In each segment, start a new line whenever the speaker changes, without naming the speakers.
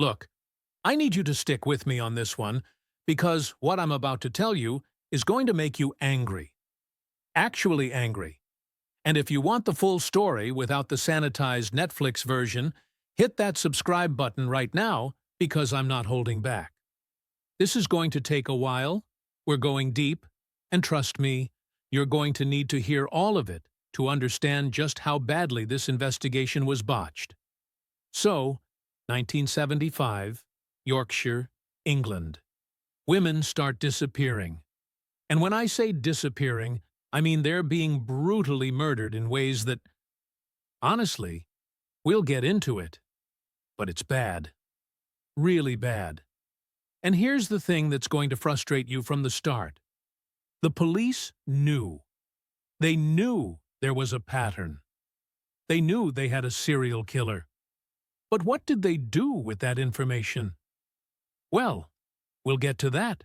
Look, I need you to stick with me on this one because what I'm about to tell you is going to make you angry. Actually angry. And if you want the full story without the sanitized Netflix version, hit that subscribe button right now because I'm not holding back. This is going to take a while. We're going deep. And trust me, you're going to need to hear all of it to understand just how badly this investigation was botched. So, 1975, Yorkshire, England. Women start disappearing. And when I say disappearing, I mean they're being brutally murdered in ways that, honestly, we'll get into it. But it's bad. Really bad. And here's the thing that's going to frustrate you from the start. The police knew. They knew there was a pattern. They knew they had a serial killer. But what did they do with that information? Well, we'll get to that.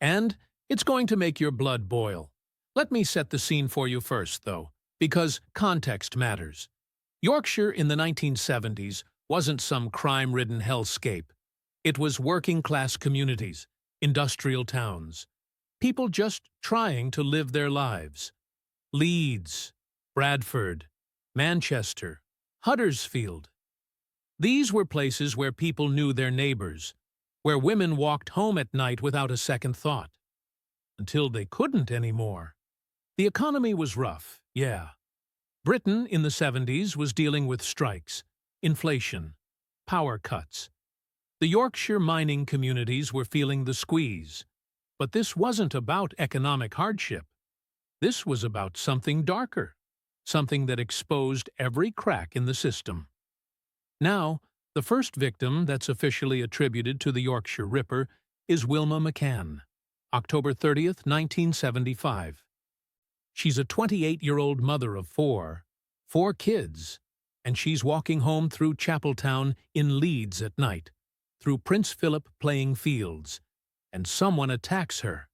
And it's going to make your blood boil. Let me set the scene for you first, though, because context matters. Yorkshire in the 1970s wasn't some crime-ridden hellscape. It was working-class communities, industrial towns, people just trying to live their lives. Leeds, Bradford, Manchester, Huddersfield. These were places where people knew their neighbors, where women walked home at night without a second thought. Until they couldn't anymore. The economy was rough, yeah. Britain in the 70s was dealing with strikes, inflation, power cuts. The Yorkshire mining communities were feeling the squeeze. But this wasn't about economic hardship. This was about something darker, something that exposed every crack in the system. Now, the first victim that's officially attributed to the Yorkshire Ripper is Wilma McCann, October 30th, 1975. She's a 28-year-old mother of four kids, and she's walking home through Chapeltown in Leeds at night, through Prince Philip playing fields, and someone attacks her,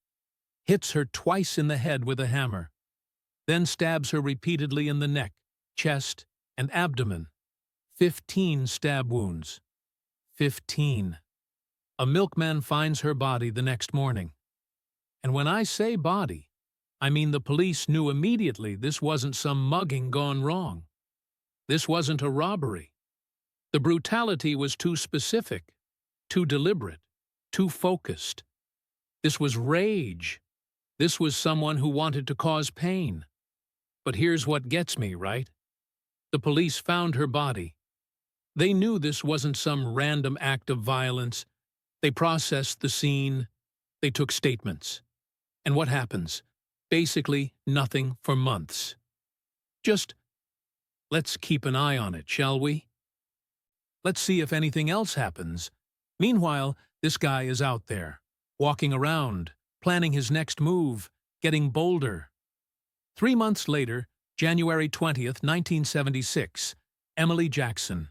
hits her twice in the head with a hammer, then stabs her repeatedly in the neck, chest, and abdomen. 15 stab wounds. 15. A milkman finds her body the next morning. And when I say body, I mean the police knew immediately this wasn't some mugging gone wrong. This wasn't a robbery. The brutality was too specific, too deliberate, too focused. This was rage. This was someone who wanted to cause pain. But here's what gets me, right? The police found her body. They knew this wasn't some random act of violence. They processed the scene. They took statements. And what happens? Basically nothing for months. Just, let's keep an eye on it, shall we? Let's see if anything else happens. Meanwhile, this guy is out there, walking around, planning his next move, getting bolder. 3 months later, January 20th, 1976, Emily Jackson,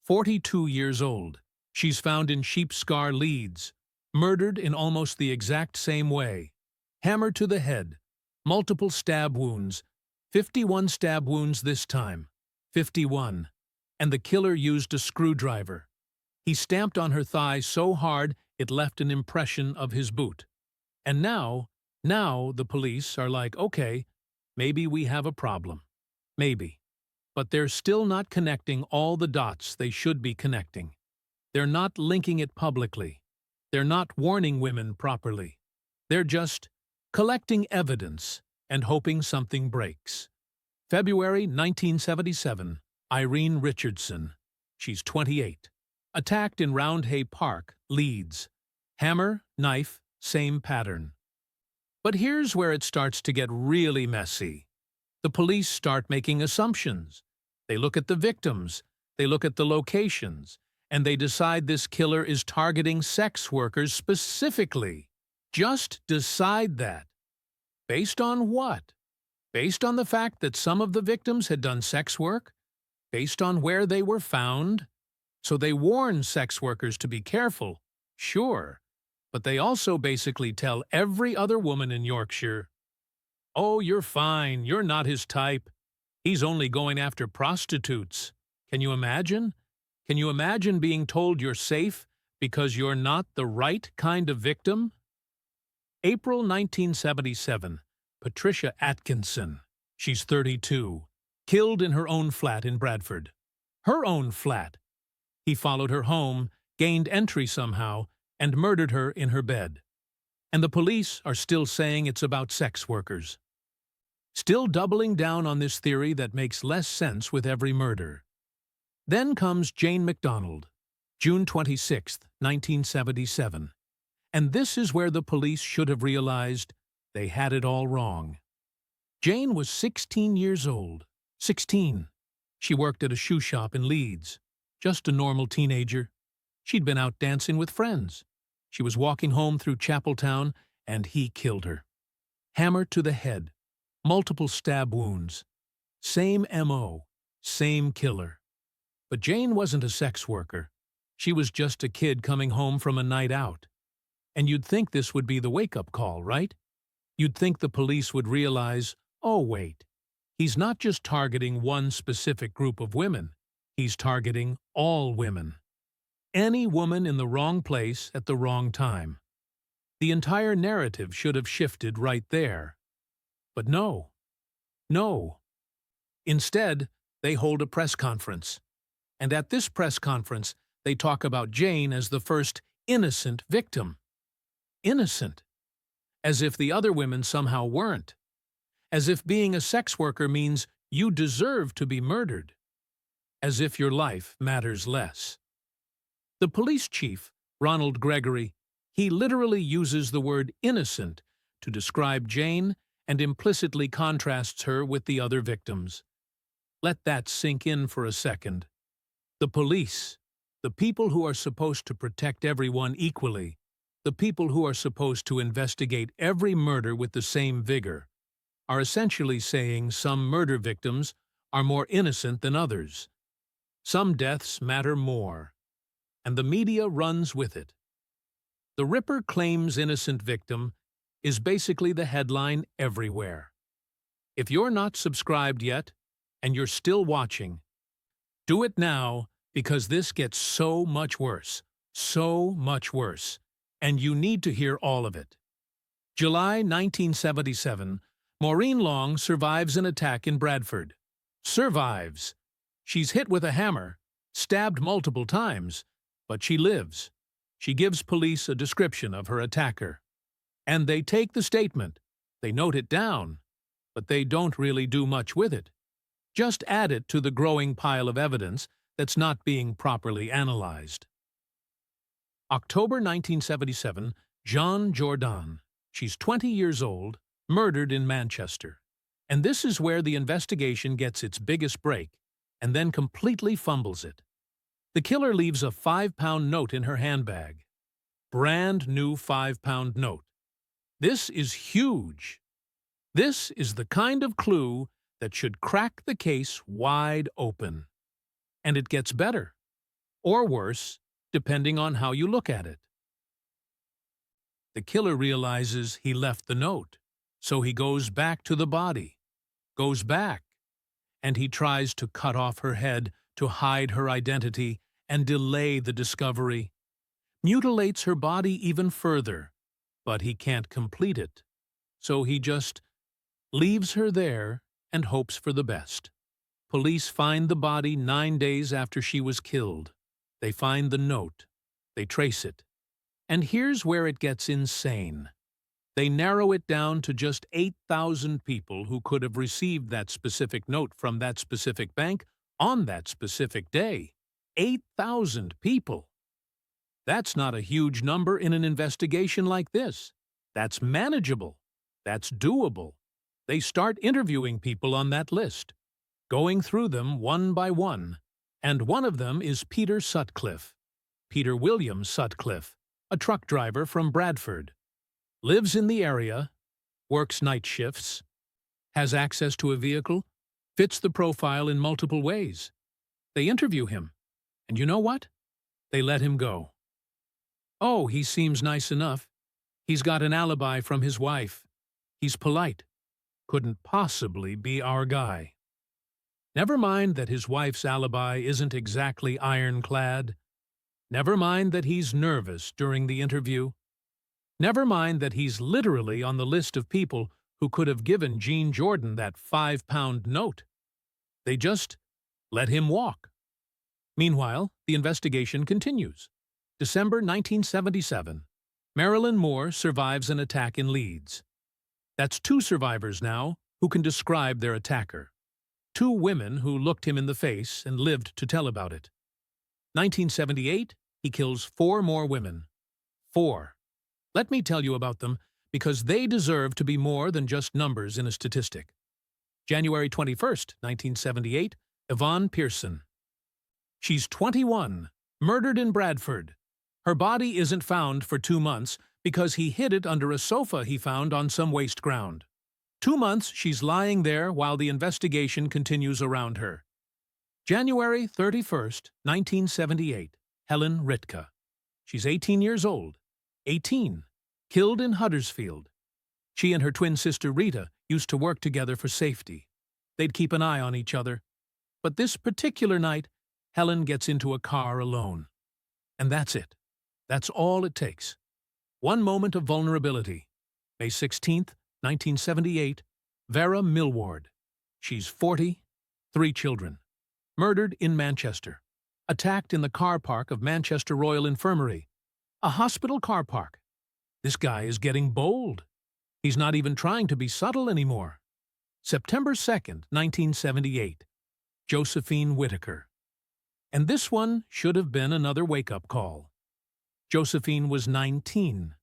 42 years old. She's found in Sheepscar, Leeds, murdered in almost the exact same way. Hammer to the head, multiple stab wounds, 51 stab wounds this time, 51. And the killer used a screwdriver. He stamped on her thigh so hard it left an impression of his boot. And now the police are like, okay, maybe we have a problem. Maybe. But they're still not connecting all the dots they should be connecting. They're not linking it publicly. They're not warning women properly. They're just collecting evidence and hoping something breaks. February 1977, Irene Richardson. She's 28. Attacked in Roundhay Park, Leeds. Hammer, knife, same pattern. But here's where it starts to get really messy. The police start making assumptions. They look at the victims, they look at the locations, and they decide this killer is targeting sex workers specifically. Just decide that. Based on what? Based on the fact that some of the victims had done sex work? Based on where they were found? So they warn sex workers to be careful, sure, but they also basically tell every other woman in Yorkshire, "Oh, you're fine, you're not his type. He's only going after prostitutes." Can you imagine? Can you imagine being told you're safe because you're not the right kind of victim? April 1977, Patricia Atkinson. She's 32, killed in her own flat in Bradford. Her own flat. He followed her home, gained entry somehow, and murdered her in her bed. And the police are still saying it's about sex workers. Still doubling down on this theory that makes less sense with every murder. Then comes Jane MacDonald, June 26, 1977. And this is where the police should have realized they had it all wrong. Jane was 16 years old. 16. She worked at a shoe shop in Leeds. Just a normal teenager. She'd been out dancing with friends. She was walking home through Chapeltown, and he killed her. Hammer to the head. Multiple stab wounds. Same M.O., same killer. But Jane wasn't a sex worker. She was just a kid coming home from a night out. And you'd think this would be the wake-up call, right? You'd think the police would realize, oh wait, he's not just targeting one specific group of women, he's targeting all women. Any woman in the wrong place at the wrong time. The entire narrative should have shifted right there. But no. No. Instead, they hold a press conference. And at this press conference, they talk about Jane as the first innocent victim. Innocent. As if the other women somehow weren't. As if being a sex worker means you deserve to be murdered. As if your life matters less. The police chief, Ronald Gregory, he literally uses the word innocent to describe Jane and implicitly contrasts her with the other victims. Let that sink in for a second. The police, the people who are supposed to protect everyone equally, the people who are supposed to investigate every murder with the same vigor, are essentially saying some murder victims are more innocent than others. Some deaths matter more, and the media runs with it. The Ripper claims innocent victim is basically the headline everywhere. If you're not subscribed yet, and you're still watching, do it now because this gets so much worse, and you need to hear all of it. July 1977, Maureen Long survives an attack in Bradford. Survives. She's hit with a hammer, stabbed multiple times, but she lives. She gives police a description of her attacker. And they take the statement. They note it down, but they don't really do much with it. Just add it to the growing pile of evidence that's not being properly analyzed. October 1977, Jean Jourdan. She's 20 years old, murdered in Manchester. And this is where the investigation gets its biggest break, and then completely fumbles it. The killer leaves a 5-pound note in her handbag. Brand new 5-pound note. This is huge. This is the kind of clue that should crack the case wide open. And it gets better, or worse, depending on how you look at it. The killer realizes he left the note, so he goes back to the body, and he tries to cut off her head to hide her identity and delay the discovery. Mutilates her body even further, but he can't complete it, so he just leaves her there and hopes for the best. Police find the body 9 days after she was killed. They find the note. They trace it. And here's where it gets insane. They narrow it down to just 8,000 people who could have received that specific note from that specific bank on that specific day. 8,000 people. That's not a huge number in an investigation like this. That's manageable. That's doable. They start interviewing people on that list, going through them one by one, and one of them is Peter Sutcliffe. Peter William Sutcliffe, a truck driver from Bradford. Lives in the area, works night shifts, has access to a vehicle, fits the profile in multiple ways. They interview him, and you know what? They let him go. Oh, he seems nice enough. He's got an alibi from his wife. He's polite. Couldn't possibly be our guy. Never mind that his wife's alibi isn't exactly ironclad. Never mind that he's nervous during the interview. Never mind that he's literally on the list of people who could have given Jean Jordan that 5-pound note. They just let him walk. Meanwhile, the investigation continues. December 1977. Marilyn Moore survives an attack in Leeds. That's 2 survivors now who can describe their attacker. 2 women who looked him in the face and lived to tell about it. 1978, he kills 4 more women. 4. Let me tell you about them because they deserve to be more than just numbers in a statistic. January 21st, 1978, Yvonne Pearson. She's 21, murdered in Bradford. Her body isn't found for 2 months because he hid it under a sofa he found on some waste ground. 2 months she's lying there while the investigation continues around her. January 31st, 1978, Helen Ritka. She's 18 years old. 18. Killed in Huddersfield. She and her twin sister Rita used to work together for safety. They'd keep an eye on each other. But this particular night, Helen gets into a car alone. And that's it. That's all it takes. One moment of vulnerability. May 16th, 1978, Vera Millward. She's 40, 3 children. Murdered in Manchester. Attacked in the car park of Manchester Royal Infirmary. A hospital car park. This guy is getting bold. He's not even trying to be subtle anymore. September 2nd, 1978. Josephine Whitaker. And this one should have been another wake-up call. Josephine was 19.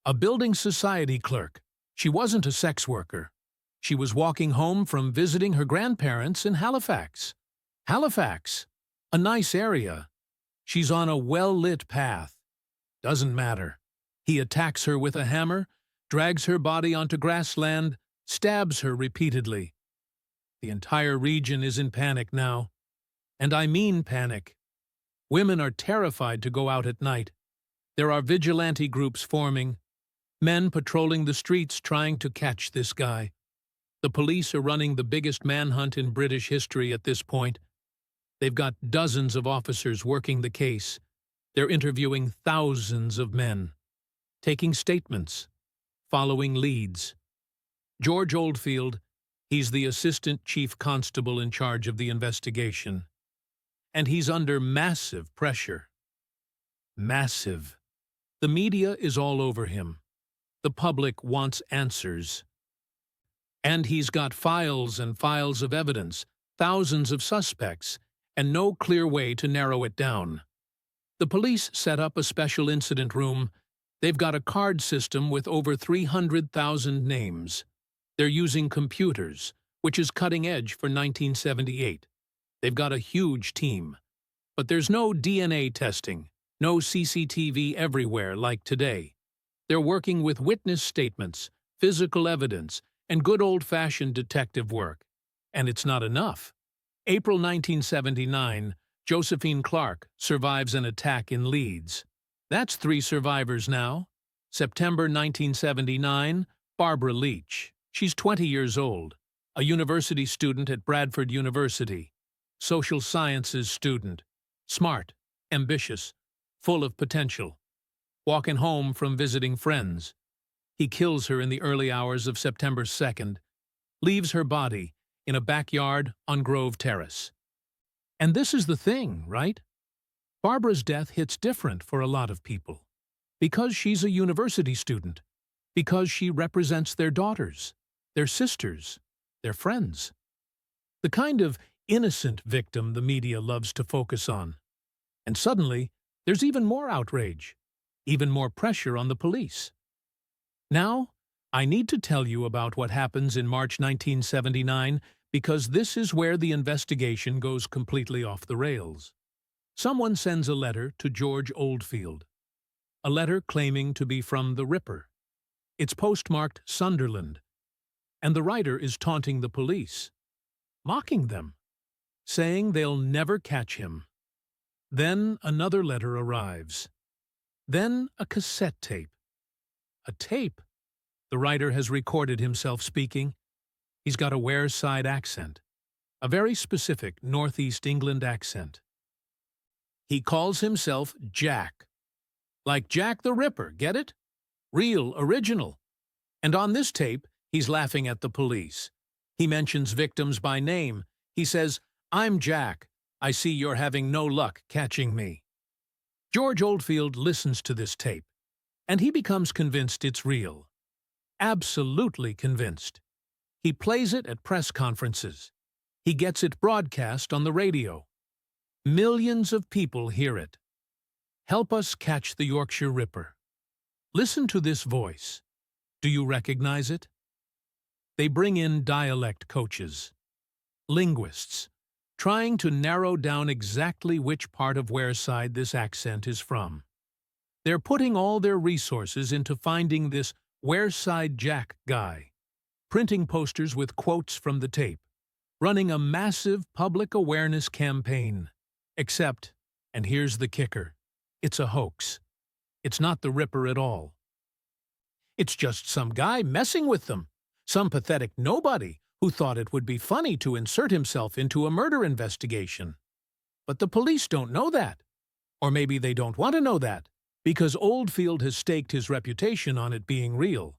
A building society clerk. She wasn't a sex worker. She was walking home from visiting her grandparents in Halifax. Halifax, a nice area. She's on a well-lit path. Doesn't matter. He attacks her with a hammer, drags her body onto grassland, stabs her repeatedly. The entire region is in panic now. And I mean panic. Women are terrified to go out at night. There are vigilante groups forming. Men patrolling the streets trying to catch this guy. The police are running the biggest manhunt in British history at this point. They've got dozens of officers working the case. They're interviewing thousands of men. Taking statements. Following leads. George Oldfield, he's the assistant chief constable in charge of the investigation. And he's under massive pressure. Massive. The media is all over him. The public wants answers. And he's got files and files of evidence, thousands of suspects, and no clear way to narrow it down. The police set up a special incident room. They've got a card system with over 300,000 names. They're using computers, which is cutting edge for 1978. They've got a huge team. But there's no DNA testing, no CCTV everywhere like today. They're working with witness statements, physical evidence, and good old-fashioned detective work. And it's not enough. April 1979, Josephine Clark survives an attack in Leeds. That's 3 survivors now. September 1979, Barbara Leach. She's 20 years old, a university student at Bradford University. Social sciences student. Smart, ambitious, full of potential. Walking home from visiting friends. He kills her in the early hours of September 2nd, leaves her body in a backyard on Grove Terrace. And this is the thing, right? Barbara's death hits different for a lot of people. Because she's a university student. Because she represents their daughters, their sisters, their friends. The kind of innocent victim the media loves to focus on. And suddenly, there's even more outrage, even more pressure on the police. Now, I need to tell you about what happens in March 1979 because this is where the investigation goes completely off the rails. Someone sends a letter to George Oldfield. A letter claiming to be from the Ripper. It's postmarked Sunderland. And the writer is taunting the police, mocking them, saying they'll never catch him. Then another letter arrives. Then a cassette tape. A tape? The writer has recorded himself speaking. He's got a Wearside accent. a very specific Northeast England accent. He calls himself Jack. Like Jack the Ripper, get it? Real, original. And on this tape, he's laughing at the police. He mentions victims by name. He says, "I'm Jack. I see you're having no luck catching me." George Oldfield listens to this tape, and he becomes convinced it's real. Absolutely convinced. He plays it at press conferences. He gets it broadcast on the radio. Millions of people hear it. Help us catch the Yorkshire Ripper. Listen to this voice. Do you recognize it? They bring in dialect coaches, linguists, trying to narrow down exactly which part of Wearside this accent is from. They're putting all their resources into finding this Wearside Jack guy, printing posters with quotes from the tape, running a massive public awareness campaign. Except, and here's the kicker, it's a hoax. It's not the Ripper at all. It's just some guy messing with them, some pathetic nobody who thought it would be funny to insert himself into a murder investigation. But the police don't know that. Or maybe they don't want to know that, because Oldfield has staked his reputation on it being real.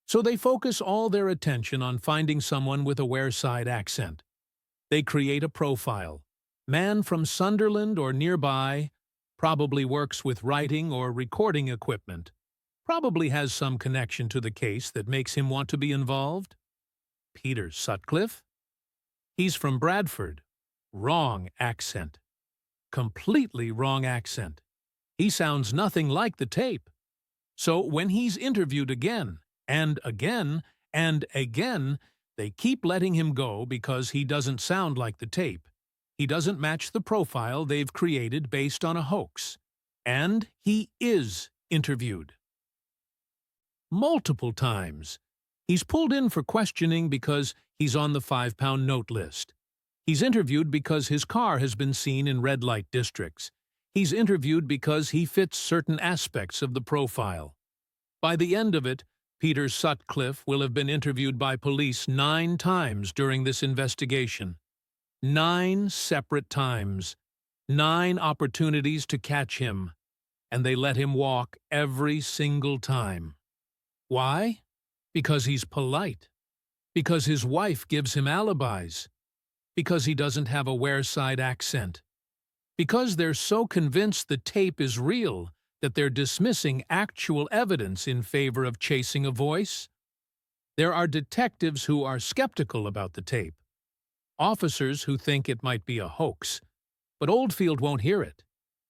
So they focus all their attention on finding someone with a Wearside accent. They create a profile. Man from Sunderland or nearby, probably works with writing or recording equipment, probably has some connection to the case that makes him want to be involved. Peter Sutcliffe? He's from Bradford. Wrong accent. Completely wrong accent. He sounds nothing like the tape. So when he's interviewed again, and again, and again, they keep letting him go because he doesn't sound like the tape. He doesn't match the profile they've created based on a hoax. And he is interviewed. Multiple times. He's pulled in for questioning because he's on the 5-pound note list. He's interviewed because his car has been seen in red light districts. He's interviewed because he fits certain aspects of the profile. By the end of it, Peter Sutcliffe will have been interviewed by police 9 times during this investigation. 9 separate times. 9 opportunities to catch him. And they let him walk every single time. Why? Because he's polite. Because his wife gives him alibis. Because he doesn't have a Wearside accent. Because they're so convinced the tape is real that they're dismissing actual evidence in favor of chasing a voice. There are detectives who are skeptical about the tape. Officers who think it might be a hoax. But Oldfield won't hear it.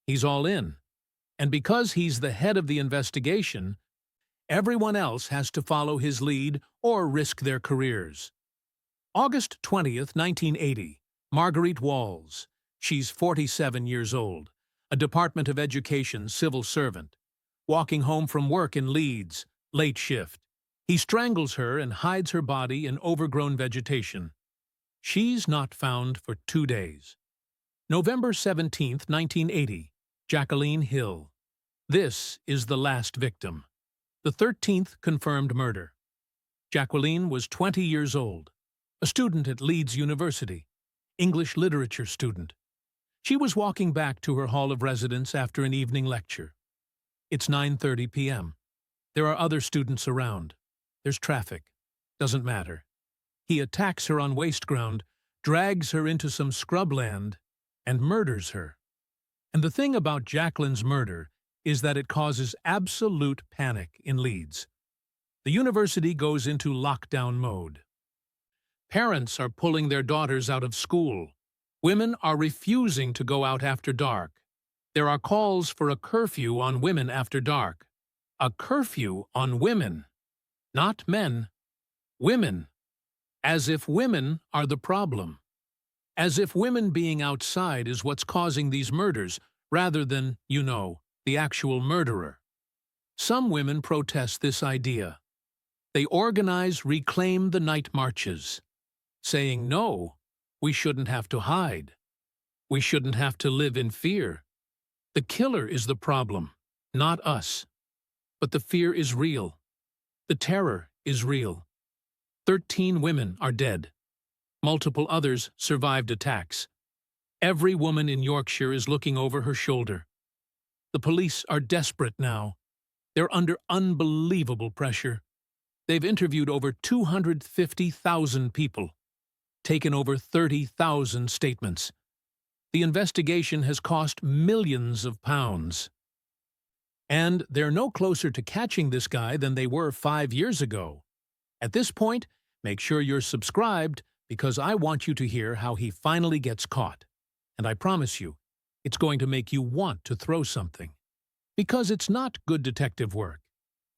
He's all in. And because he's the head of the investigation, everyone else has to follow his lead or risk their careers. August 20th, 1980. Marguerite Walls. She's 47 years old, a Department of Education civil servant. Walking home from work in Leeds, late shift. He strangles her and hides her body in overgrown vegetation. She's not found for 2 days. November 17th, 1980. Jacqueline Hill. This is the last victim. The 13th confirmed murder. Jacqueline was 20 years old, a student at Leeds University, English literature student. She was walking back to her hall of residence after an evening lecture. It's 9:30 p.m. There are other students around. There's traffic. Doesn't matter. He attacks her on waste ground, drags her into some scrubland, and murders her. And the thing about Jacqueline's murder is that it causes absolute panic in Leeds. The university goes into lockdown mode. Parents are pulling their daughters out of school. Women are refusing to go out after dark. There are calls for a curfew on women after dark. A curfew on women. Not men. Women. As if women are the problem. As if women being outside is what's causing these murders, rather than, the actual murderer. Some women protest this idea. They organize Reclaim the Night marches, saying, no, we shouldn't have to hide. We shouldn't have to live in fear. The killer is the problem, not us. But the fear is real. The terror is real. 13 women are dead. Multiple others survived attacks. Every woman in Yorkshire is looking over her shoulder. The police are desperate now. They're under unbelievable pressure. They've interviewed over 250,000 people, taken over 30,000 statements. The investigation has cost millions of pounds. And they're no closer to catching this guy than they were 5 years ago. At this point, make sure you're subscribed because I want you to hear how he finally gets caught. And I promise you, it's going to make you want to throw something. Because it's not good detective work.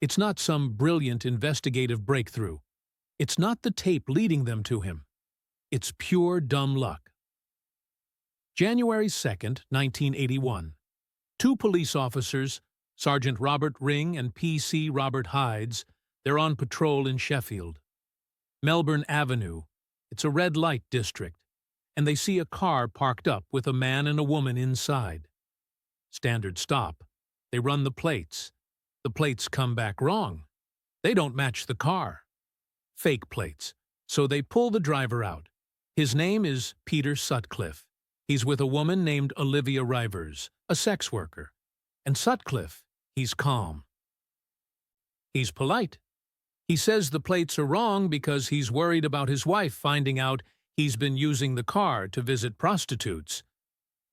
It's not some brilliant investigative breakthrough. It's not the tape leading them to him. It's pure dumb luck. January 2nd, 1981. Two police officers, Sergeant Robert Ring and PC Robert Hydes, they're on patrol in Sheffield. Melbourne Avenue, it's a red light district, and they see a car parked up with a man and a woman inside. Standard stop. They run the plates. The plates come back wrong. They don't match the car. Fake plates. So they pull the driver out. His name is Peter Sutcliffe. He's with a woman named Olivia Rivers, a sex worker. And Sutcliffe, he's calm. He's polite. He says the plates are wrong because he's worried about his wife finding out he's been using the car to visit prostitutes.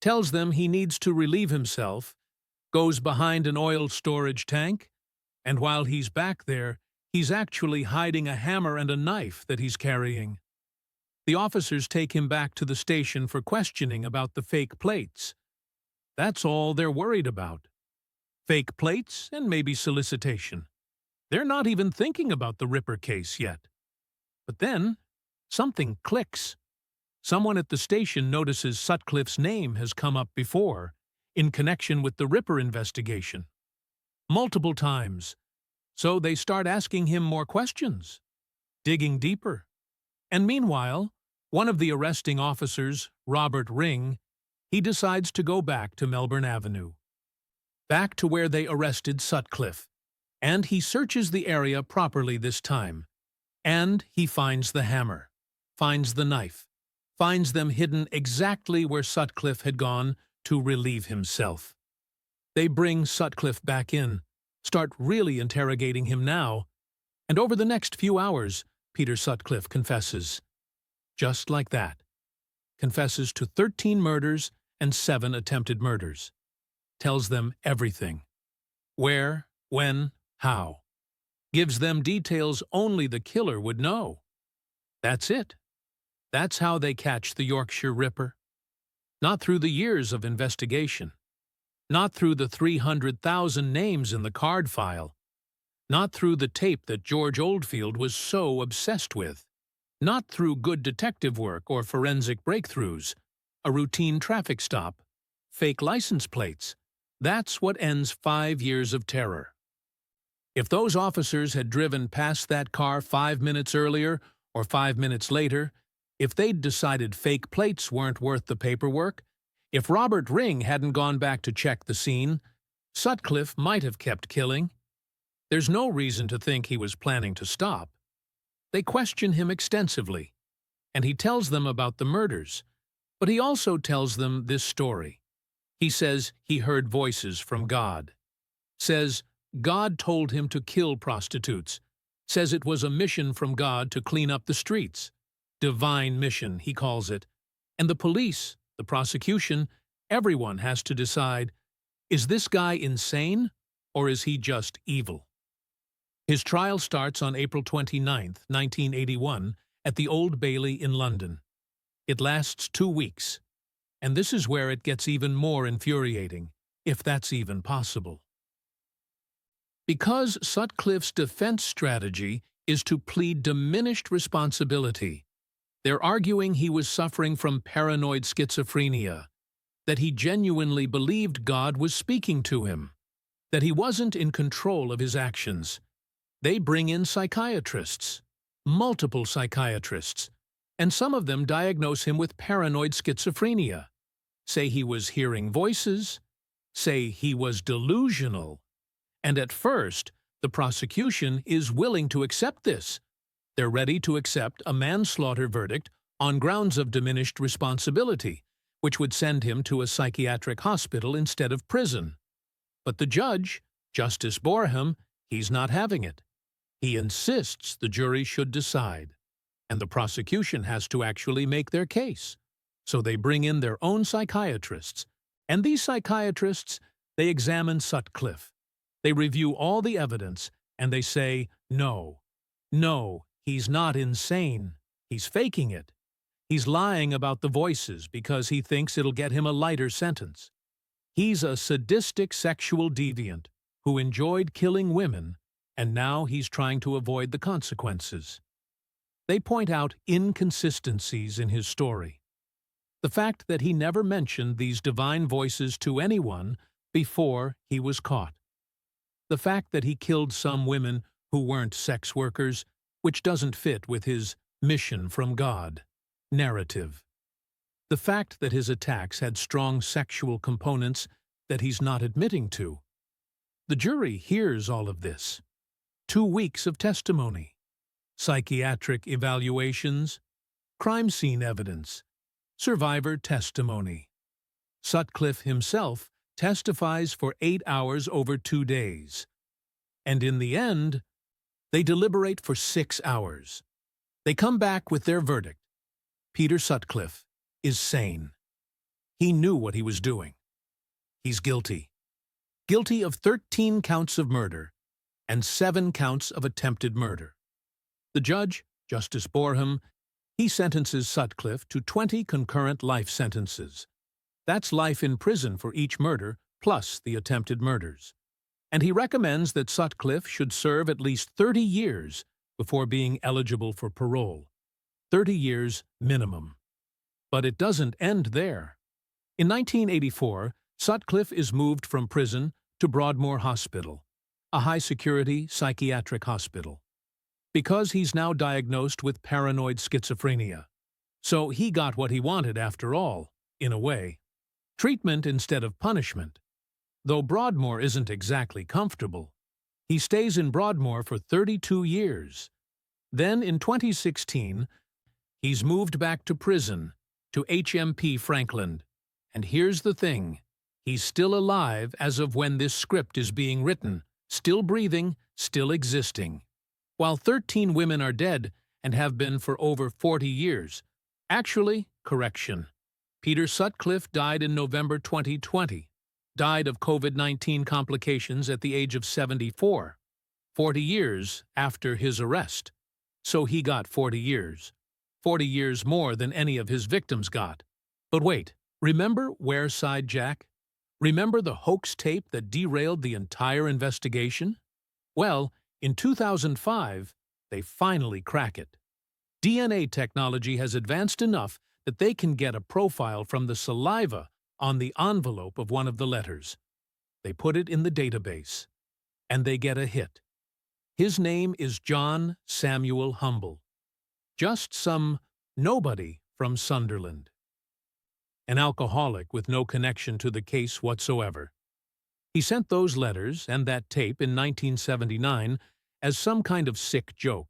Tells them he needs to relieve himself, goes behind an oil storage tank, and while he's back there, he's actually hiding a hammer and a knife that he's carrying. The officers take him back to the station for questioning about the fake plates. That's all they're worried about. Fake plates and maybe solicitation. They're not even thinking about the Ripper case yet. But then, something clicks. Someone at the station notices Sutcliffe's name has come up before, in connection with the Ripper investigation. Multiple times. So they start asking him more questions, digging deeper. And meanwhile, one of the arresting officers, Robert Ring, he decides to go back to Melbourne Avenue. Back to where they arrested Sutcliffe. And he searches the area properly this time. And he finds the hammer, finds the knife, finds them hidden exactly where Sutcliffe had gone to relieve himself. They bring Sutcliffe back in, start really interrogating him now, and over the next few hours, Peter Sutcliffe confesses. Just like that. Confesses to 13 murders and 7 attempted murders. Tells them everything. Where, when, how. Gives them details only the killer would know. That's it. That's how they catch the Yorkshire Ripper. Not through the years of investigation. Not through the 300,000 names in the card file. Not through the tape that George Oldfield was so obsessed with. Not through good detective work or forensic breakthroughs. A routine traffic stop. Fake license plates. That's what ends 5 years of terror. If those officers had driven past that car 5 minutes earlier or 5 minutes later, if they'd decided fake plates weren't worth the paperwork, if Robert Ring hadn't gone back to check the scene, Sutcliffe might have kept killing. There's no reason to think he was planning to stop. They question him extensively, and he tells them about the murders, but he also tells them this story. He says he heard voices from God. Says God told him to kill prostitutes. Says it was a mission from God to clean up the streets. Divine mission, he calls it. And the police, the prosecution, everyone has to decide, is this guy insane or is he just evil? His trial starts on April 29, 1981, at the Old Bailey in London. It lasts 2 weeks. And this is where it gets even more infuriating, if that's even possible. Because Sutcliffe's defense strategy is to plead diminished responsibility, they're arguing he was suffering from paranoid schizophrenia, that he genuinely believed God was speaking to him, that he wasn't in control of his actions. They bring in psychiatrists, multiple psychiatrists, and some of them diagnose him with paranoid schizophrenia, say he was hearing voices, say he was delusional. And at first, the prosecution is willing to accept this. They're ready to accept a manslaughter verdict on grounds of diminished responsibility, which would send him to a psychiatric hospital instead of prison. But the judge, Justice Boreham, he's not having it. He insists the jury should decide, and the prosecution has to actually make their case. So they bring in their own psychiatrists, and these psychiatrists, they examine Sutcliffe. They review all the evidence, and they say, no, he's not insane. He's faking it. He's lying about the voices because he thinks it'll get him a lighter sentence. He's a sadistic sexual deviant who enjoyed killing women, and now he's trying to avoid the consequences. They point out inconsistencies in his story. The fact that he never mentioned these divine voices to anyone before he was caught. The fact that he killed some women who weren't sex workers, which doesn't fit with his mission from God narrative. The fact that his attacks had strong sexual components that he's not admitting to. The jury hears all of this. 2 weeks of testimony, psychiatric evaluations, crime scene evidence, survivor testimony. Sutcliffe himself testifies for 8 hours over 2 days. And in the end, they deliberate for 6 hours. They come back with their verdict. Peter Sutcliffe is sane. He knew what he was doing. He's guilty. Guilty of 13 counts of murder and 7 counts of attempted murder. The judge, Justice Boreham, he sentences Sutcliffe to 20 concurrent life sentences. That's life in prison for each murder, plus the attempted murders. And he recommends that Sutcliffe should serve at least 30 years before being eligible for parole. 30 years minimum. But it doesn't end there. In 1984, Sutcliffe is moved from prison to Broadmoor Hospital, a high-security psychiatric hospital, because he's now diagnosed with paranoid schizophrenia. So he got what he wanted after all, in a way. Treatment instead of punishment. Though Broadmoor isn't exactly comfortable, he stays in Broadmoor for 32 years. Then, in 2016, he's moved back to prison, to HMP Franklin. And here's the thing, he's still alive as of when this script is being written, still breathing, still existing. While 13 women are dead and have been for over 40 years. Actually, correction. Peter Sutcliffe died in November 2020, died of COVID-19 complications at the age of 74, 40 years after his arrest. So he got 40 years. 40 years more than any of his victims got. But wait, remember Wareside Jack? Remember the hoax tape that derailed the entire investigation? Well, in 2005, they finally crack it. DNA technology has advanced enough that they can get a profile from the saliva on the envelope of one of the letters. They put it in the database, and they get a hit. His name is John Samuel Humble. Just some nobody from Sunderland. An alcoholic with no connection to the case whatsoever. He sent those letters and that tape in 1979 as some kind of sick joke.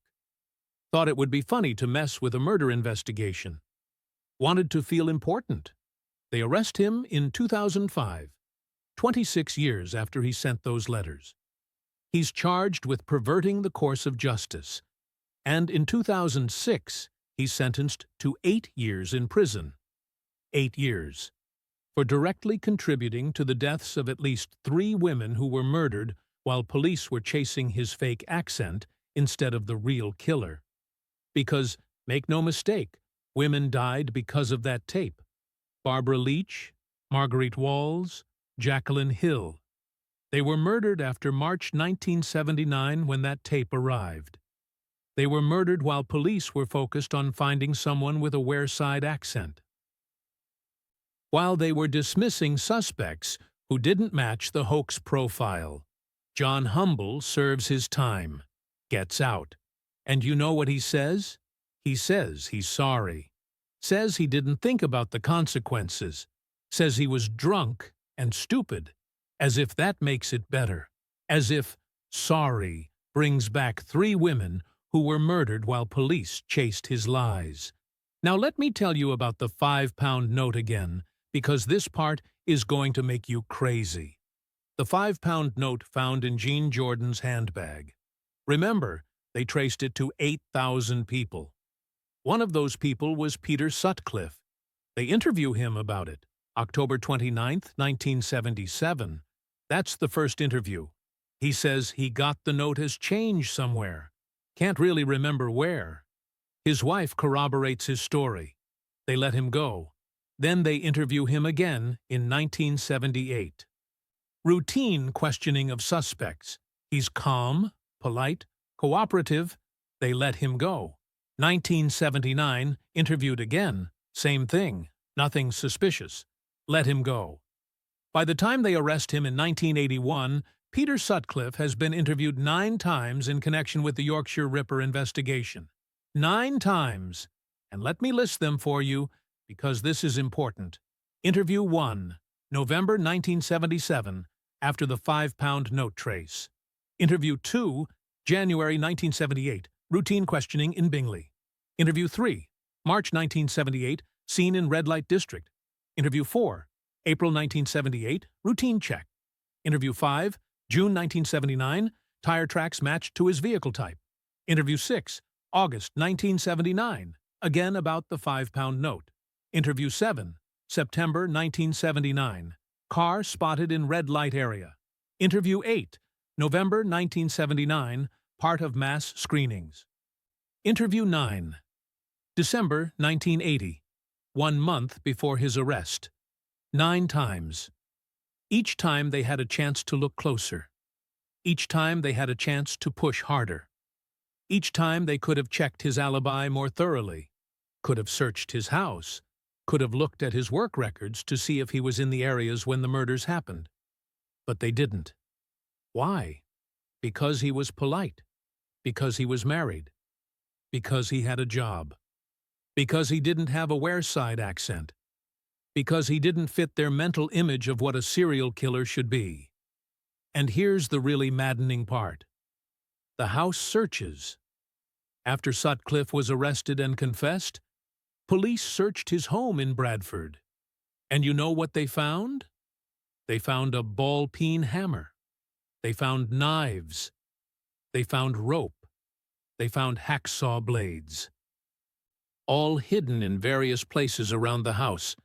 Thought it would be funny to mess with a murder investigation. Wanted to feel important. They arrest him in 2005, 26 years after he sent those letters. He's charged with perverting the course of justice, and in 2006, he's sentenced to 8 years in prison. 8 years. For directly contributing to the deaths of at least 3 women who were murdered while police were chasing his fake accent instead of the real killer. Because, make no mistake, women died because of that tape. Barbara Leach, Marguerite Walls, Jacqueline Hill. They were murdered after March 1979 when that tape arrived. They were murdered while police were focused on finding someone with a Wareside accent. While they were dismissing suspects who didn't match the hoax profile, John Humble serves his time, gets out. And you know what he says? He says he's sorry. Says he didn't think about the consequences. Says he was drunk and stupid. As if that makes it better. As if sorry brings back 3 women who were murdered while police chased his lies. Now let me tell you about the 5-pound note again, because this part is going to make you crazy. The 5-pound note found in Jean Jordan's handbag. Remember, they traced it to 8,000 people. One of those people was Peter Sutcliffe. They interview him about it. October 29, 1977. That's the first interview. He says he got the note as change somewhere. Can't really remember where. His wife corroborates his story. They let him go. Then they interview him again in 1978. Routine questioning of suspects. He's calm, polite, cooperative. They let him go. 1979, interviewed again. Same thing. Nothing suspicious. Let him go. By the time they arrest him in 1981, Peter Sutcliffe has been interviewed 9 times in connection with the Yorkshire Ripper investigation. 9 times. And let me list them for you, because this is important. Interview 1, November 1977, after the 5-pound note trace. Interview 2, January 1978, routine questioning in Bingley. Interview 3, March 1978, seen in red light district. Interview 4, April 1978, routine check. Interview 5, June 1979, tire tracks matched to his vehicle type. Interview 6, August 1979, again about the 5-pound note. Interview 7, September 1979, car spotted in red light area. Interview 8, November 1979, part of mass screenings. Interview 9, December 1980, 1 month before his arrest. 9 times. Each time they had a chance to look closer. Each time they had a chance to push harder. Each time they could have checked his alibi more thoroughly, could have searched his house, could have looked at his work records to see if he was in the areas when the murders happened. But they didn't. Why? Because he was polite. Because he was married. Because he had a job. Because he didn't have a Wearside accent. Because he didn't fit their mental image of what a serial killer should be. And here's the really maddening part. The house searches. After Sutcliffe was arrested and confessed, police searched his home in Bradford. And you know what they found? They found a ball-peen hammer. They found knives. They found rope. They found hacksaw blades. All hidden in various places around the house.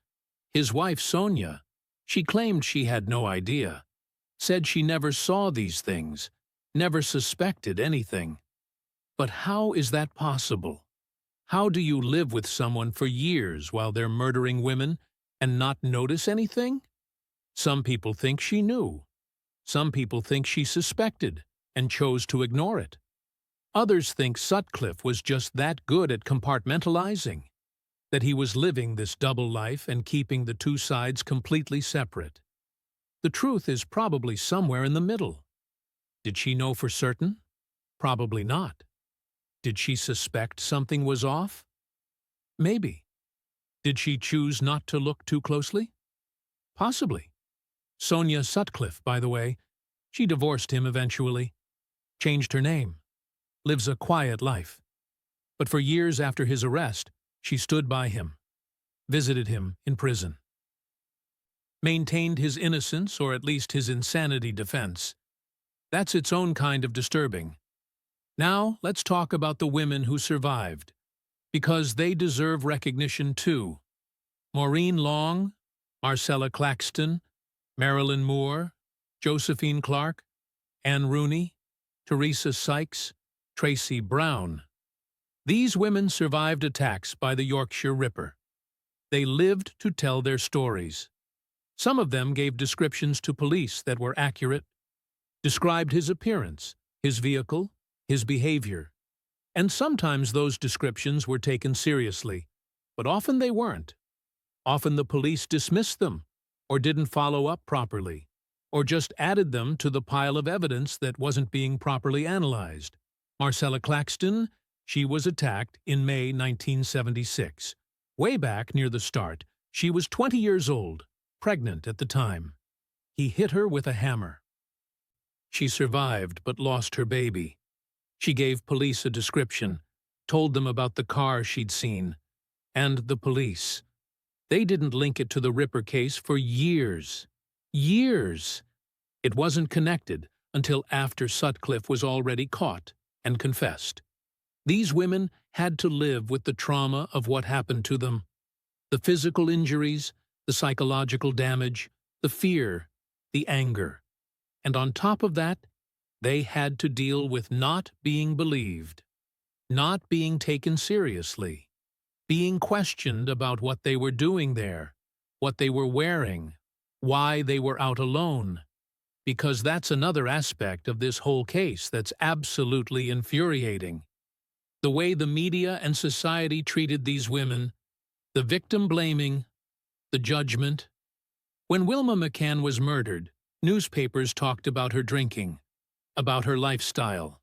His wife, Sonia, she claimed she had no idea, said she never saw these things, never suspected anything. But how is that possible? How do you live with someone for years while they're murdering women and not notice anything? Some people think she knew. Some people think she suspected and chose to ignore it. Others think Sutcliffe was just that good at compartmentalizing, that he was living this double life and keeping the two sides completely separate. The truth is probably somewhere in the middle. Did she know for certain? Probably not. Did she suspect something was off? Maybe. Did she choose not to look too closely? Possibly. Sonia Sutcliffe, by the way, she divorced him eventually, changed her name, lives a quiet life. But for years after his arrest, she stood by him, visited him in prison, maintained his innocence or at least his insanity defense. That's its own kind of disturbing. Now let's talk about the women who survived, because they deserve recognition too. Maureen Long, Marcella Claxton, Marilyn Moore, Josephine Clark, Anne Rooney, Teresa Sykes, Tracy Brown. These women survived attacks by the Yorkshire Ripper. They lived to tell their stories. Some of them gave descriptions to police that were accurate, described his appearance, his vehicle, his behavior. And sometimes those descriptions were taken seriously, but often they weren't. Often the police dismissed them, or didn't follow up properly, or just added them to the pile of evidence that wasn't being properly analyzed. Marcella Claxton, she was attacked in May 1976. Way back near the start, she was 20 years old, pregnant at the time. He hit her with a hammer. She survived but lost her baby. She gave police a description, told them about the car she'd seen, And the police. They didn't link it to the Ripper case for years. Years! It wasn't connected until after Sutcliffe was already caught and confessed. These women had to live with the trauma of what happened to them. The physical injuries, the psychological damage, the fear, the anger. And on top of that, they had to deal with not being believed, not being taken seriously, being questioned about what they were doing there, what they were wearing, why they were out alone. Because that's another aspect of this whole case that's absolutely infuriating. The way the media and society treated these women, the victim blaming, the judgment. When Wilma McCann was murdered, newspapers talked about her drinking, about her lifestyle,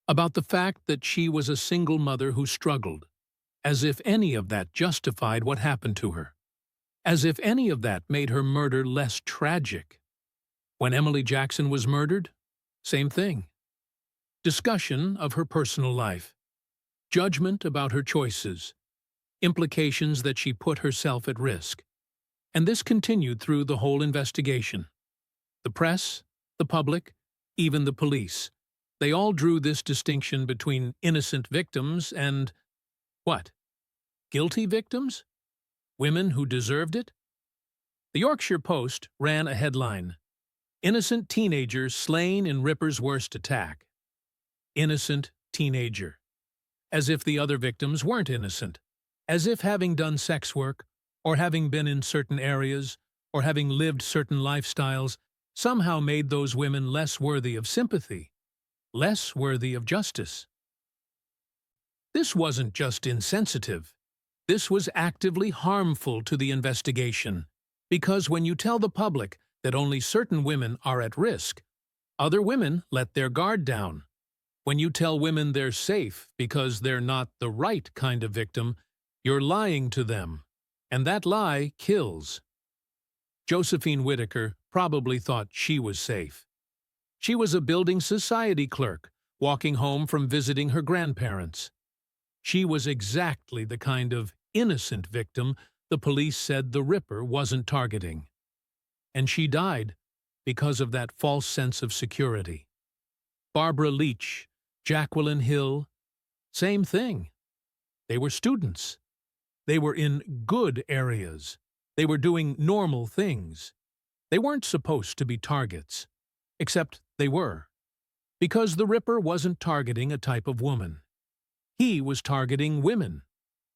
about the fact that she was a single mother who struggled, as if any of that justified what happened to her, as if any of that made her murder less tragic. When Emily Jackson was murdered, same thing. Discussion of her personal life, judgment about her choices, implications that she put herself at risk. And this continued through the whole investigation. The press, the public, even the police, they all drew this distinction between innocent victims and, what? Guilty victims? Women who deserved it? The Yorkshire Post ran a headline, "Innocent teenager slain in Ripper's worst attack." Innocent teenager. As if the other victims weren't innocent. As if having done sex work, or having been in certain areas, or having lived certain lifestyles, somehow made those women less worthy of sympathy, less worthy of justice. This wasn't just insensitive. This was actively harmful to the investigation, because when you tell the public that only certain women are at risk, other women let their guard down. When you tell women they're safe because they're not the right kind of victim, you're lying to them, and that lie kills. Josephine Whitaker probably thought she was safe. She was a building society clerk, walking home from visiting her grandparents. She was exactly the kind of innocent victim the police said the Ripper wasn't targeting. And she died because of that false sense of security. Barbara Leach, Jacqueline Hill, same thing. They were students. They were in good areas. They were doing normal things. They weren't supposed to be targets, except they were. Because the Ripper wasn't targeting a type of woman. He was targeting women.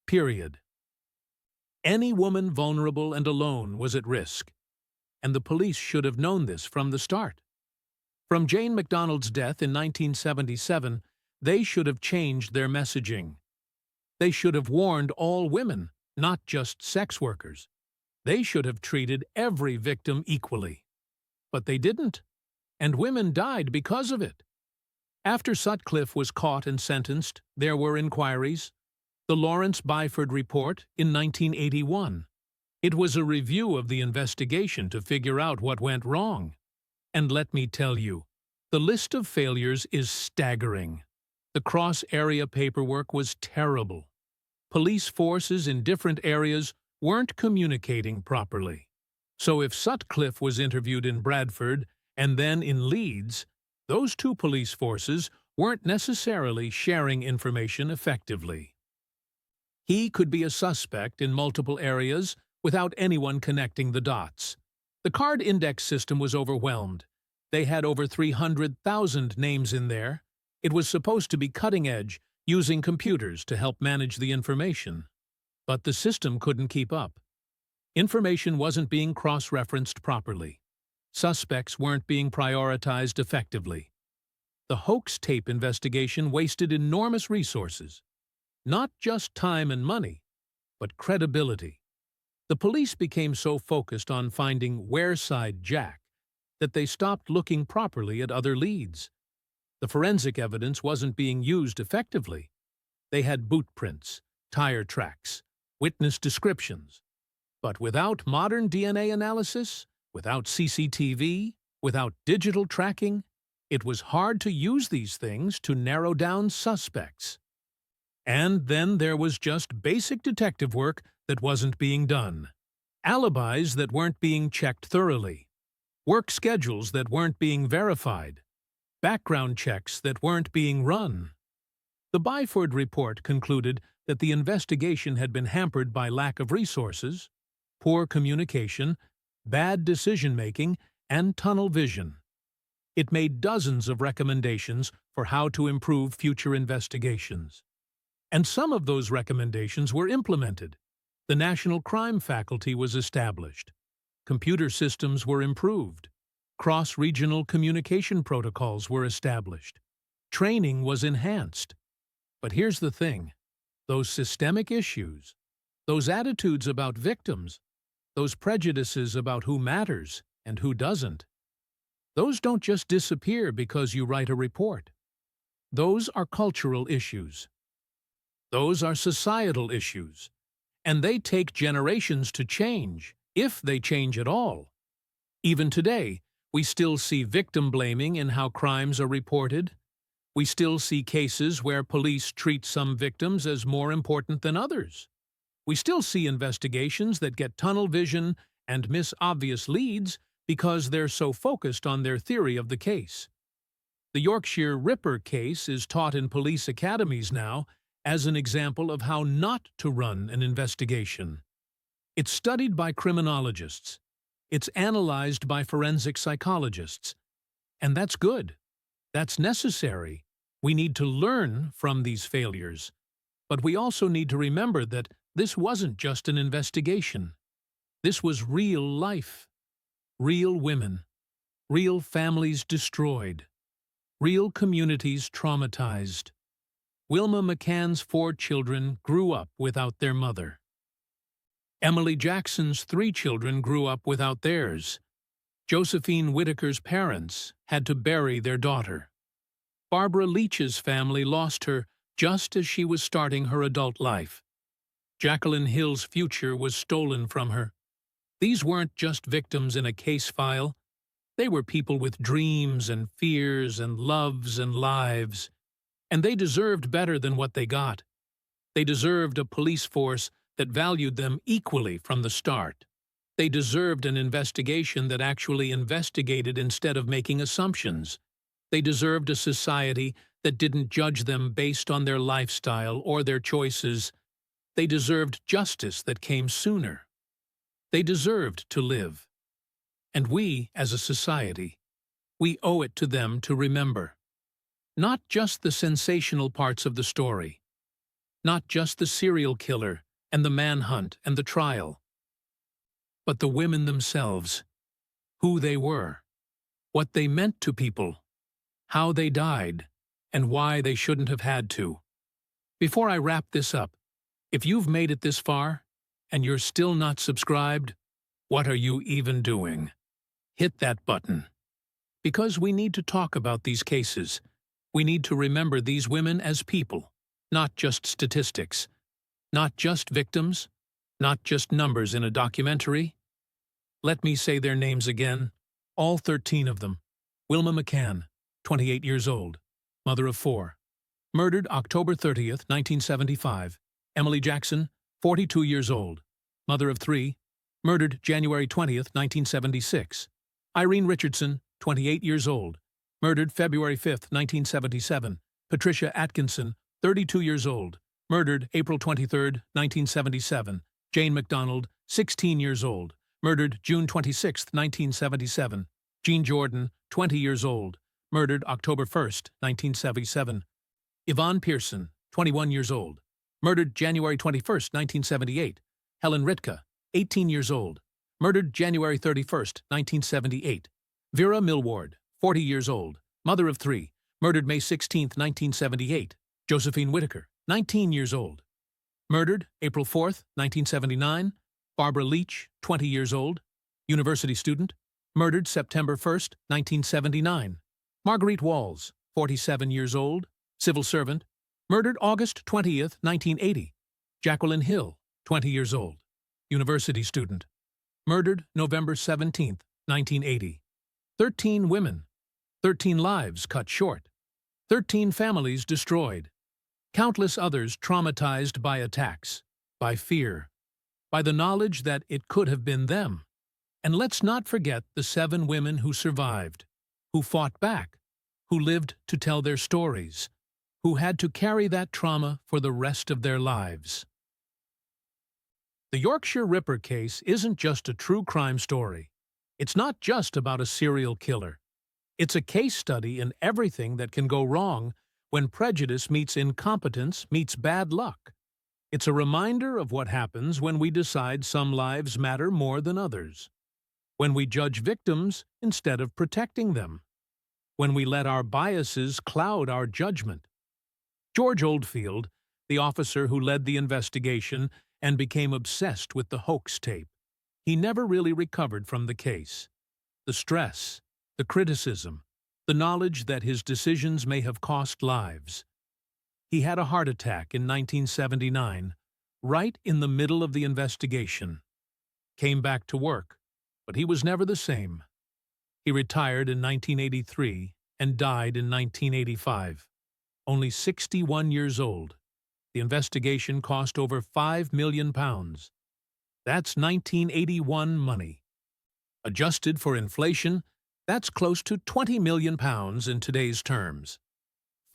Period. Any woman vulnerable and alone was at risk, and the police should have known this from the start. From Jane MacDonald's death in 1977, they should have changed their messaging. They should have warned all women, not just sex workers. They should have treated every victim equally. But they didn't, and women died because of it. After Sutcliffe was caught and sentenced, there were inquiries. The Lawrence Byford Report in 1981. It was a review of the investigation to figure out what went wrong. And let me tell you, the list of failures is staggering. The cross-area paperwork was terrible. Police forces in different areas weren't communicating properly. So if Sutcliffe was interviewed in Bradford and then in Leeds, those two police forces weren't necessarily sharing information effectively. He could be a suspect in multiple areas without anyone connecting the dots. The card index system was overwhelmed. They had over 300,000 names in there. It was supposed to be cutting edge, using computers to help manage the information. But the system couldn't keep up. Information wasn't being cross-referenced properly. Suspects weren't being prioritized effectively. The hoax tape investigation wasted enormous resources. Not just time and money, but credibility. The police became so focused on finding Wareside Jack that they stopped looking properly at other leads. The forensic evidence wasn't being used effectively. They had boot prints, tire tracks, witness descriptions. But without modern DNA analysis, without CCTV, without digital tracking, it was hard to use these things to narrow down suspects. And then there was just basic detective work that wasn't being done. Alibis that weren't being checked thoroughly. Work schedules that weren't being verified. Background checks that weren't being run. The Byford report concluded that the investigation had been hampered by lack of resources, poor communication, bad decision-making, and tunnel vision. It made dozens of recommendations for how to improve future investigations. And some of those recommendations were implemented. The National Crime Faculty was established. Computer systems were improved. Cross-regional communication protocols were established. Training was enhanced. But here's the thing. Those systemic issues, those attitudes about victims, those prejudices about who matters and who doesn't, those don't just disappear because you write a report. Those are cultural issues. Those are societal issues. And they take generations to change, if they change at all. Even today, we still see victim blaming in how crimes are reported. We still see cases where police treat some victims as more important than others. We still see investigations that get tunnel vision and miss obvious leads because they're so focused on their theory of the case. The Yorkshire Ripper case is taught in police academies now as an example of how not to run an investigation. It's studied by criminologists. It's analyzed by forensic psychologists. And that's good. That's necessary. We need to learn from these failures. But we also need to remember that this wasn't just an investigation. This was real life. Real women. Real families destroyed. Real communities traumatized. Wilma McCann's 4 children grew up without their mother. Emily Jackson's 3 children grew up without theirs. Josephine Whitaker's parents had to bury their daughter. Barbara Leach's family lost her just as she was starting her adult life. Jacqueline Hill's future was stolen from her. These weren't just victims in a case file. They were people with dreams and fears and loves and lives. And they deserved better than what they got. They deserved a police force that valued them equally from the start. They deserved an investigation that actually investigated instead of making assumptions. They deserved a society that didn't judge them based on their lifestyle or their choices. They deserved justice that came sooner. They deserved to live. And we, as a society, we owe it to them to remember. Not just the sensational parts of the story. Not just the serial killer and the manhunt and the trial. But the women themselves. Who they were. What they meant to people. How they died. And why they shouldn't have had to. Before I wrap this up, if you've made it this far, and you're still not subscribed, what are you even doing? Hit that button. Because we need to talk about these cases. We need to remember these women as people, not just statistics, not just victims, not just numbers in a documentary. Let me say their names again, all 13 of them. Wilma McCann, 28 years old, mother of 4. Murdered October 30th, 1975. Emily Jackson, 42 years old, mother of 3. Murdered January 20th, 1976. Irene Richardson, 28 years old. Murdered February 5th, 1977. Patricia Atkinson, 32 years old. Murdered April 23rd, 1977. Jane McDonald, 16 years old. Murdered June 26th, 1977. Jean Jordan, 20 years old. Murdered October 1st, 1977. Yvonne Pearson, 21 years old. Murdered January 21st, 1978. Helen Ritka, 18 years old. Murdered January 31st, 1978. Vera Millward, 40 years old, mother of 3. Murdered May 16, 1978. Josephine Whitaker, 19 years old. Murdered April 4th, 1979. Barbara Leach, 20 years old. University student. Murdered September 1st, 1979. Marguerite Walls, 47 years old. Civil servant. Murdered August 20th, 1980. Jacqueline Hill, 20 years old. University student. Murdered November 17th, 1980. 13 women. 13 lives cut short. 13 families destroyed. Countless others traumatized by attacks, by fear, by the knowledge that it could have been them. And let's not forget the 7 women who survived, who fought back, who lived to tell their stories, who had to carry that trauma for the rest of their lives. The Yorkshire Ripper case isn't just a true crime story. It's not just about a serial killer. It's a case study in everything that can go wrong when prejudice meets incompetence meets bad luck. It's a reminder of what happens when we decide some lives matter more than others, when we judge victims instead of protecting them, when we let our biases cloud our judgment. George Oldfield, the officer who led the investigation and became obsessed with the hoax tape, he never really recovered from the case. The stress, the criticism, the knowledge that his decisions may have cost lives. He had a heart attack in 1979, right in the middle of the investigation. Came back to work, but he was never the same. He retired in 1983 and died in 1985. Only 61 years old. The investigation cost over £5 million. That's 1981 money. Adjusted for inflation, that's close to £20 million in today's terms.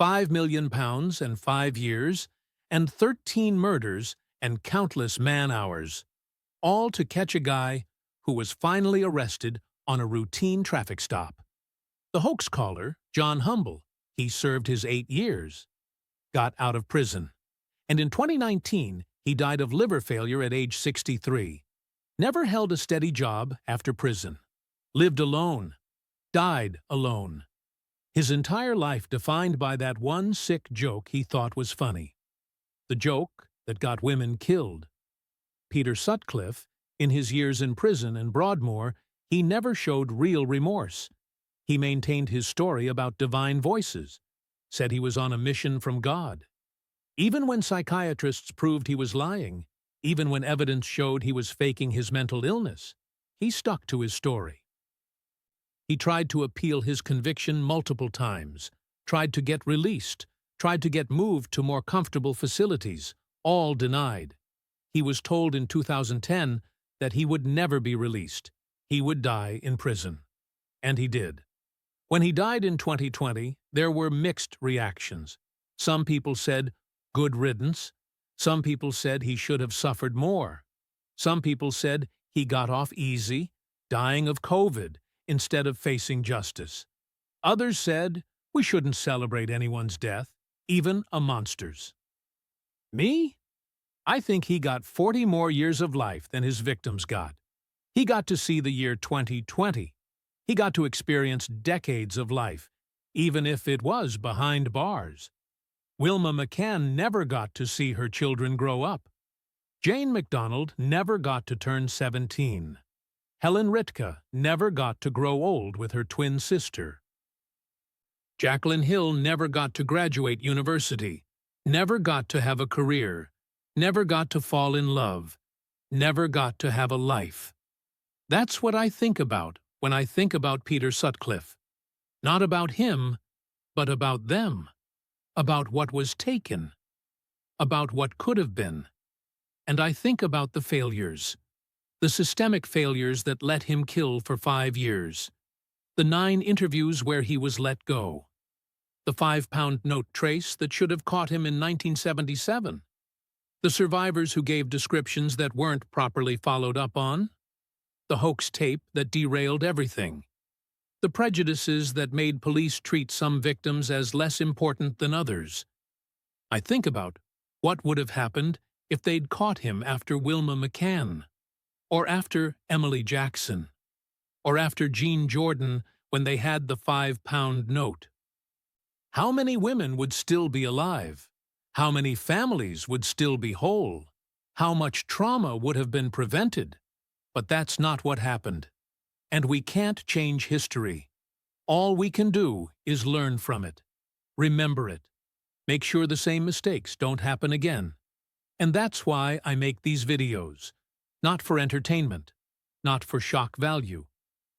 £5 million and 5 years, and 13 murders and countless man-hours, all to catch a guy who was finally arrested on a routine traffic stop. The hoax caller, John Humble, he served his 8 years, got out of prison, and in 2019 he died of liver failure at age 63. Never held a steady job after prison. Lived alone. Died alone. His entire life defined by that one sick joke he thought was funny. The joke that got women killed. Peter Sutcliffe, in his years in prison in Broadmoor, he never showed real remorse. He maintained his story about divine voices, said he was on a mission from God. Even when psychiatrists proved he was lying, even when evidence showed he was faking his mental illness, he stuck to his story. He tried to appeal his conviction multiple times, tried to get released, tried to get moved to more comfortable facilities, all denied. He was told in 2010 that he would never be released. He would die in prison. And he did. When he died in 2020, there were mixed reactions. Some people said, "Good riddance." Some people said he should have suffered more. Some people said he got off easy, dying of COVID, instead of facing justice. Others said we shouldn't celebrate anyone's death, even a monster's. Me? I think he got 40 more years of life than his victims got. He got to see the year 2020. He got to experience decades of life, even if it was behind bars. Wilma McCann never got to see her children grow up. Jane McDonald never got to turn 17. Helen Ritka never got to grow old with her twin sister. Jacqueline Hill never got to graduate university, never got to have a career, never got to fall in love, never got to have a life. That's what I think about when I think about Peter Sutcliffe. Not about him, but about them. About what was taken. About what could have been. And I think about the failures. The systemic failures that let him kill for 5 years. The 9 interviews where he was let go. The £5 note trace that should have caught him in 1977. The survivors who gave descriptions that weren't properly followed up on. The hoax tape that derailed everything. The prejudices that made police treat some victims as less important than others. I think about what would have happened if they'd caught him after Wilma McCann, or after Emily Jackson, or after Jean Jordan when they had the £5 note. How many women would still be alive? How many families would still be whole? How much trauma would have been prevented? But that's not what happened. And we can't change history. All we can do is learn from it. Remember it. Make sure the same mistakes don't happen again. And that's why I make these videos. Not for entertainment. Not for shock value.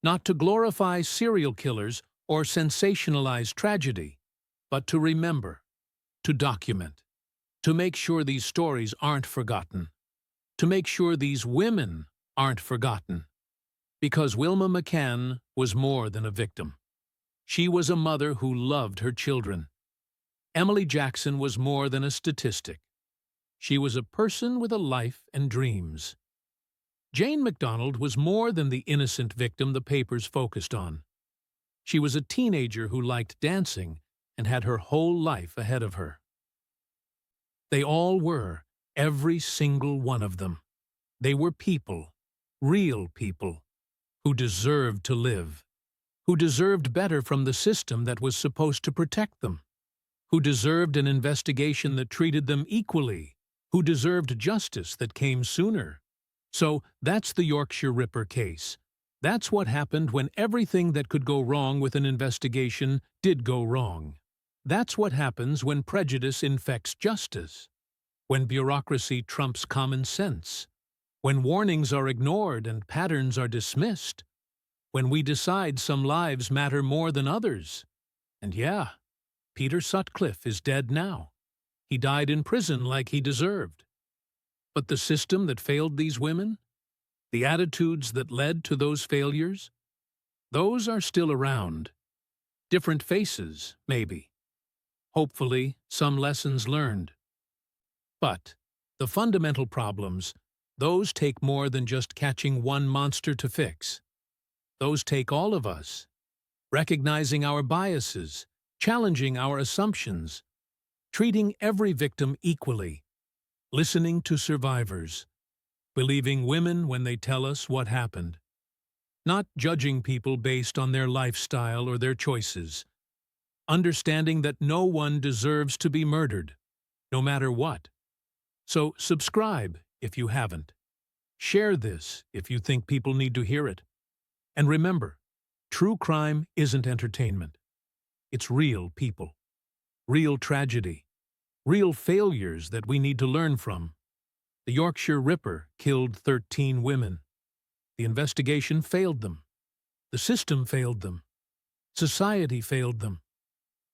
Not to glorify serial killers or sensationalize tragedy. But to remember. To document. to make sure these stories aren't forgotten, to make sure these women aren't forgotten. Because Wilma McCann was more than a victim. She was a mother who loved her children. Emily Jackson was more than a statistic. She was a person with a life and dreams. Jane MacDonald was more than the innocent victim the papers focused on. She was a teenager who liked dancing and had her whole life ahead of her. They all were, every single one of them. They were people, real people, who deserved to live, who deserved better from the system that was supposed to protect them, who deserved an investigation that treated them equally, who deserved justice that came sooner. So that's the Yorkshire Ripper case. That's what happened when everything that could go wrong with an investigation did go wrong. That's what happens when prejudice infects justice, when bureaucracy trumps common sense, when warnings are ignored and patterns are dismissed, when we decide some lives matter more than others. And yeah, Peter Sutcliffe is dead now. He died in prison like he deserved. But the system that failed these women, the attitudes that led to those failures, those are still around. Different faces, maybe. Hopefully, some lessons learned. But the fundamental problems, those take more than just catching one monster to fix. Those take all of us, recognizing our biases, challenging our assumptions, treating every victim equally, listening to survivors, believing women when they tell us what happened, not judging people based on their lifestyle or their choices, understanding that no one deserves to be murdered, no matter what. So subscribe if you haven't. Share this if you think people need to hear it. And remember, true crime isn't entertainment. It's real people, real tragedy, real failures that we need to learn from. The Yorkshire Ripper killed 13 women. The investigation failed them. The system failed them. Society failed them.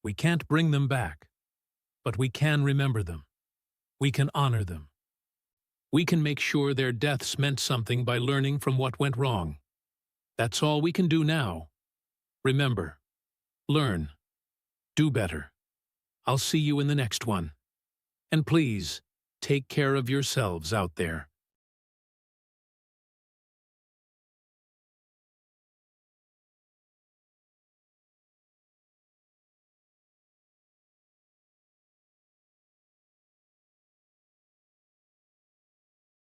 We can't bring them back, but we can remember them. We can honor them. We can make sure their deaths meant something by learning from what went wrong. That's all we can do now. Remember, learn, do better. I'll see you in the next one. And please, take care of yourselves out there.